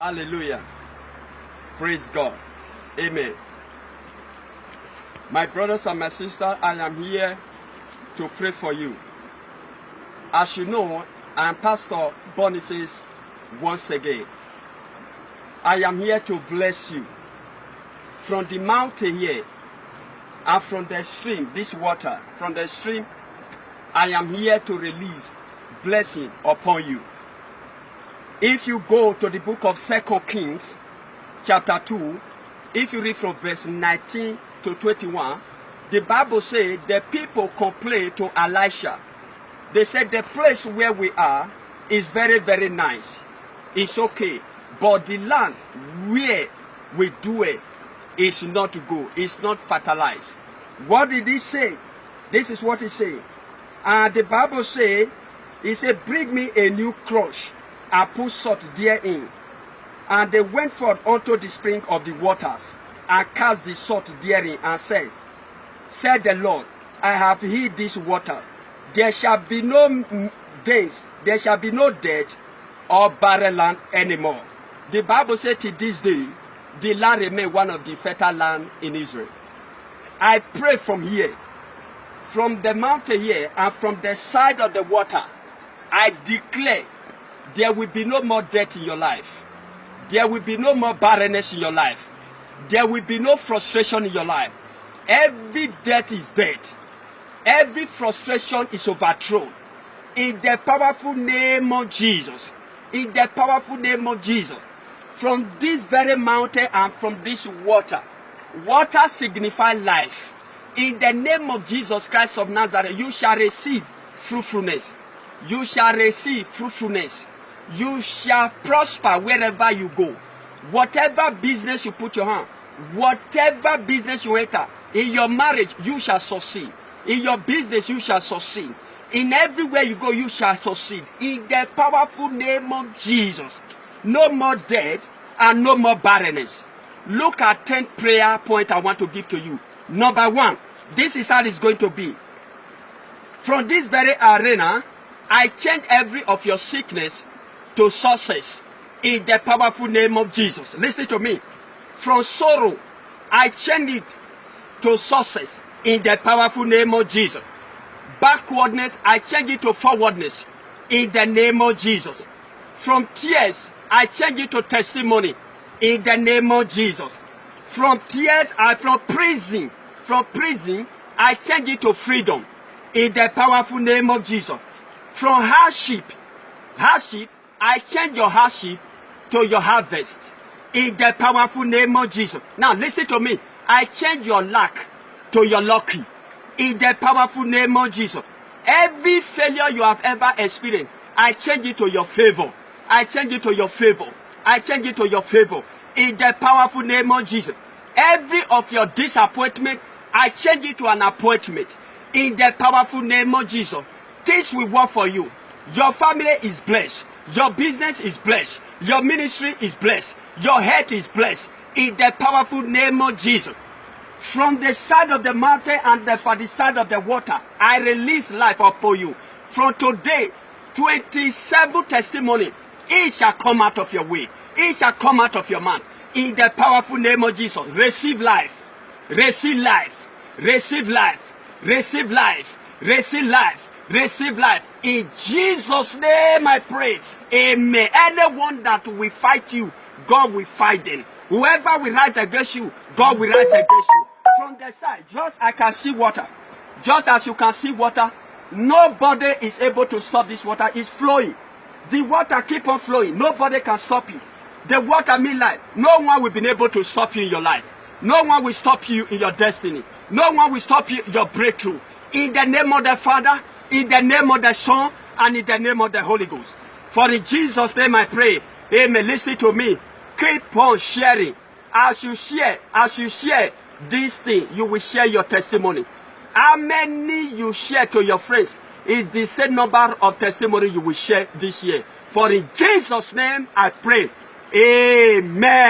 Hallelujah. Praise God. Amen. My brothers and my sisters, I am here to pray for you. As you know, I am Pastor Boniface once again. I am here to bless you. From the mountain here and from the stream, this water, from the stream, I am here to release blessing upon you. If you go to the book of 2 Kings, chapter 2, if you read from verse 19 to 21, the Bible says the people complained to Elisha. They said the place where we are is very, very nice. It's okay. But the land where we do it is not good. It's not fertilized. What did he say? This is what he said. And the Bible says, he said, bring me a new crush and put salt therein. And they went forth unto the spring of the waters and cast the salt therein and said the Lord, I have hid this water. There shall be no days, there shall be no dead or barren land anymore. The Bible said to this day, the land remains one of the fertile land in Israel. I pray from here, from the mountain here and from the side of the water, I declare there will be no more death in your life. There will be no more barrenness in your life. There will be no frustration in your life. Every death is dead. Every frustration is overthrown. In the powerful name of Jesus. In the powerful name of Jesus. From this very mountain and from this water. Water signifies life. In the name of Jesus Christ of Nazareth, you shall receive fruitfulness. You shall receive fruitfulness. You shall prosper wherever you go. Whatever business you put your hand, whatever business you enter, in your marriage you shall succeed. In your business you shall succeed. In everywhere you go you shall succeed. In the powerful name of Jesus. No more death and no more barrenness. Look at 10 prayer points I want to give to you. Number 1, this is how it's going to be. From this very arena, I change every of your sickness to success in the powerful name of Jesus. Listen to me. From sorrow, I change it to success in the powerful name of Jesus. Backwardness, I change it to forwardness in the name of Jesus. From tears, I change it to testimony in the name of Jesus. From tears, from prison, I change it to freedom in the powerful name of Jesus. From hardship, I change your hardship to your harvest in the powerful name of Jesus. Now listen to me. I change your lack to your lucky in the powerful name of Jesus. Every failure you have ever experienced, I change it to your favor. I change it to your favor. I change it to your favor in the powerful name of Jesus. Every of your disappointment, I change it to an appointment in the powerful name of Jesus. Things will work for you. Your family is blessed. Your business is blessed. Your ministry is blessed. Your health is blessed. In the powerful name of Jesus. From the side of the mountain and for the side of the water, I release life upon you. From today, 27 testimony, it shall come out of your way. It shall come out of your mouth. In the powerful name of Jesus, receive life. Receive life. Receive life. Receive life. Receive life. Receive life. In Jesus' name I pray. Amen. Anyone that will fight you, God will fight them. Whoever will rise against you, God will rise against you. From the side, just I can see water. Just as you can see water, nobody is able to stop this water. It's flowing. The water keep on flowing. Nobody can stop it. The water means life. No one will be able to stop you in your life. No one will stop you in your destiny. No one will stop you in your breakthrough. In the name of the Father, in the name of the Son, and in the name of the Holy Ghost. For in Jesus' name I pray. Amen. Listen to me. Keep on sharing. As you share this thing, you will share your testimony. How many you share to your friends is the same number of testimony you will share this year. For in Jesus' name I pray. Amen.